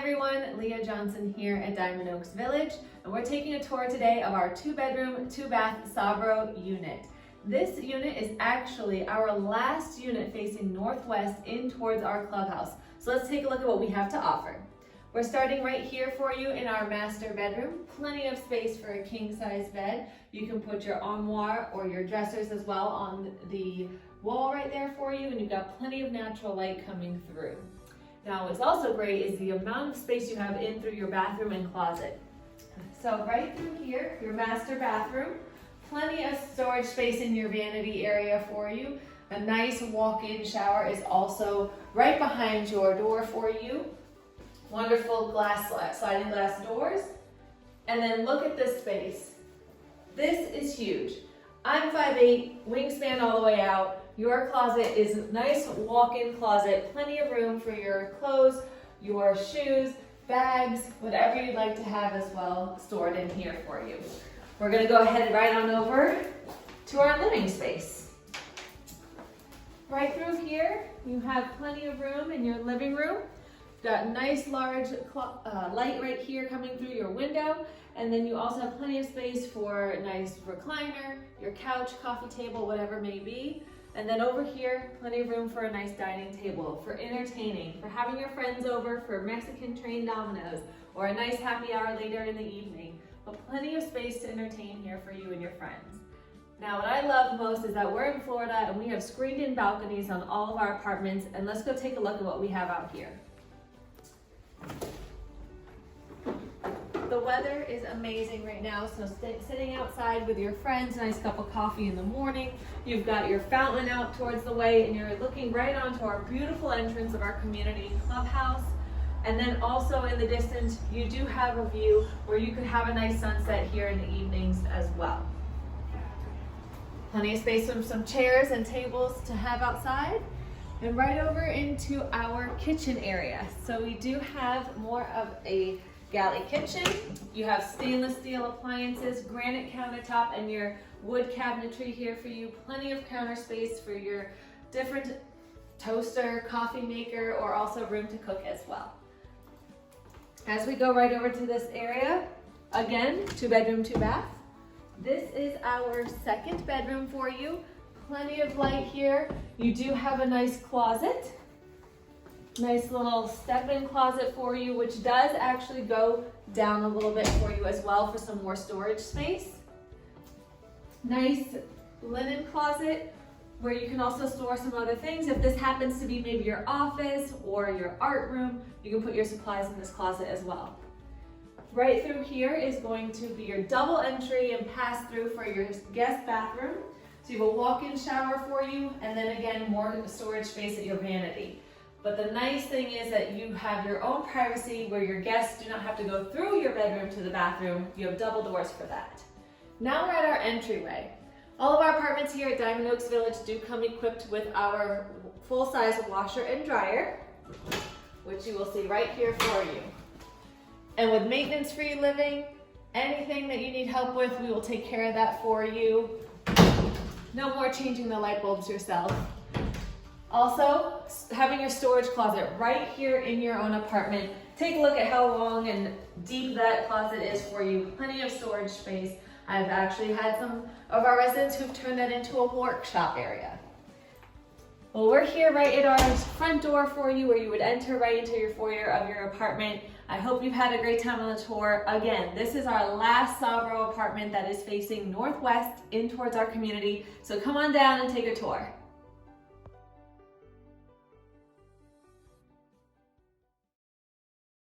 everyone, Leah Johnson here at Diamond Oaks Village, and we're taking a tour today of our 2-bedroom, 2-bath Sabro unit. This unit is actually our last unit facing northwest in towards our clubhouse. So let's take a look at what we have to offer. We're starting right here for you in our master bedroom. Plenty of space for a king-size bed. You can put your armoire or your dressers as well on the wall right there for you, and you've got plenty of natural light coming through. Now, what's also great is the amount of space you have in through your bathroom and closet. So right through here, your master bathroom, plenty of storage space in your vanity area for you. A nice walk-in shower is also right behind your door for you. Wonderful sliding glass doors. And then look at this space. This is huge. I'm 5'8", wingspan all the way out. Your closet is a nice walk-in closet, plenty of room for your clothes, your shoes, bags, whatever you'd like to have as well stored in here for you. We're gonna go ahead right on over to our living space. Right through here, you have plenty of room in your living room. You've got nice large light right here coming through your window. And then you also have plenty of space for a nice recliner, your couch, coffee table, whatever it may be. And then over here, plenty of room for a nice dining table, for entertaining, for having your friends over for Mexican train dominoes, or a nice happy hour later in the evening. But plenty of space to entertain here for you and your friends. Now, what I love most is that we're in Florida and we have screened-in balconies on all of our apartments. And let's go take a look at what we have out here. The weather is amazing right now, so sitting outside with your friends, nice cup of coffee in the morning. You've got your fountain out towards the way, and you're looking right onto our beautiful entrance of our community clubhouse. And then also in the distance, you do have a view where you could have a nice sunset here in the evenings as well. Plenty of space for some chairs and tables to have outside. And right over into our kitchen area. So we do have more of a galley kitchen. You have stainless steel appliances, granite countertop, and your wood cabinetry here for you. Plenty of counter space for your different toaster, coffee maker, or also room to cook as well. As we go right over to this area, again, 2-bedroom, 2-bath. This is our 2nd bedroom for you. Plenty of light here. You do have a nice closet. Nice little step-in closet for you, which does actually go down a little bit for you as well for some more storage space. Nice linen closet where you can also store some other things. If this happens to be maybe your office or your art room, you can put your supplies in this closet as well. Right through here is going to be your double entry and pass through for your guest bathroom. So you have a walk-in shower for you, and then again, more storage space at your vanity. But the nice thing is that you have your own privacy where your guests do not have to go through your bedroom to the bathroom. You have double doors for that. Now we're at our entryway. All of our apartments here at Diamond Oaks Village do come equipped with our full-size washer and dryer, which you will see right here for you. And with maintenance-free living, anything that you need help with, we will take care of that for you. No more changing the light bulbs yourself. Also, having your storage closet right here in your own apartment. Take a look at how long and deep that closet is for you. Plenty of storage space. I've actually had some of our residents who've turned that into a workshop area. Well, we're here right at our front door for you where you would enter right into your foyer of your apartment. I hope you've had a great time on the tour. Again, this is our LAST Sabro apartment that is facing northwest in towards our community. So come on down and take a tour.